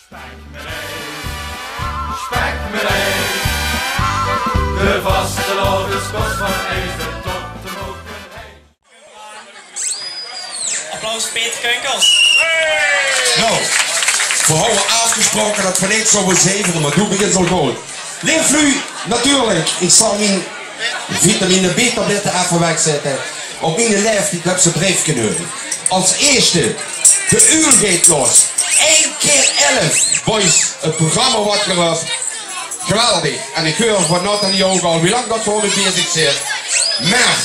Spekmelee, de vaste loodskost van Eefde tot de mokerij. Applaus Peter Kunkels. Nou, we hadden afgesproken dat we niet zouden zeveren, maar doe ik het al goed. Lief u, natuurlijk, ik zal mijn vitamine B-tabletten even wegzetten. Op mijn lijf, ik heb ze briefje nodig. Als eerste, de uur gaat los. 1 keer 11. Boys, het programma wordt erop. Geweldig. En ik hoor van Nathalie ook al wie lang dat voor me bezig zit. Maar,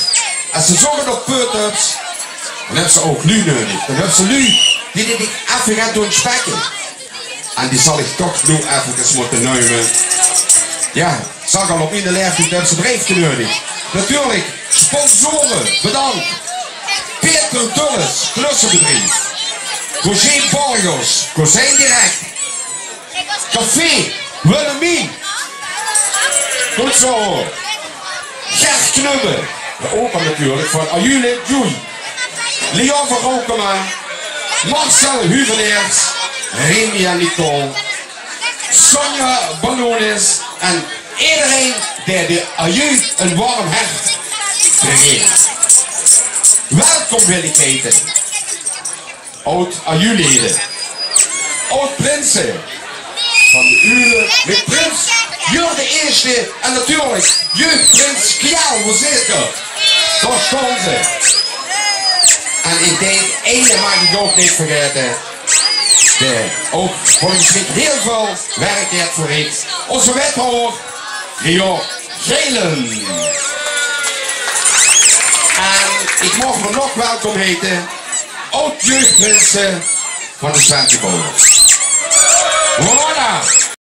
als ze zorgen op putups, dan hebben ze ook lu nodig. Dan hebben ze lu die dit even gaat doen spekken. En die zal ik toch nu even moeten nemen. Ja, zag al op in de lijf, die hebben ze briefje nodig. Natuurlijk, sponsoren, bedankt. Peter Dulles, klussenbedrijf. Roger Borgers, Kozijn Direct. Café, Willemien. Goed zo. Gert Knubbe, de opa natuurlijk, van Ayule Joey. Leon van Rokema. Marcel Huveneers. Remy en Nicole. Sonja Ballonis. En iedereen die de Ayu een warm hart geeft. Welkom Willy Keten. Oud Ayu-leden. Oud Prinsen. Van de Ulen met Prins Jur de Eerste. En natuurlijk Jeugdprins Kjaal, hoe zit dat? Daar staan ze. En ik denk, ene mag ik ook niet vergeten. Ook volgens mij heel veel werk heeft voor ik. Onze wethouder, Rio Gelen. En ik mag me nog welkom heten. Oud jeugdprinsen van de Svenske Bodem. Voilà!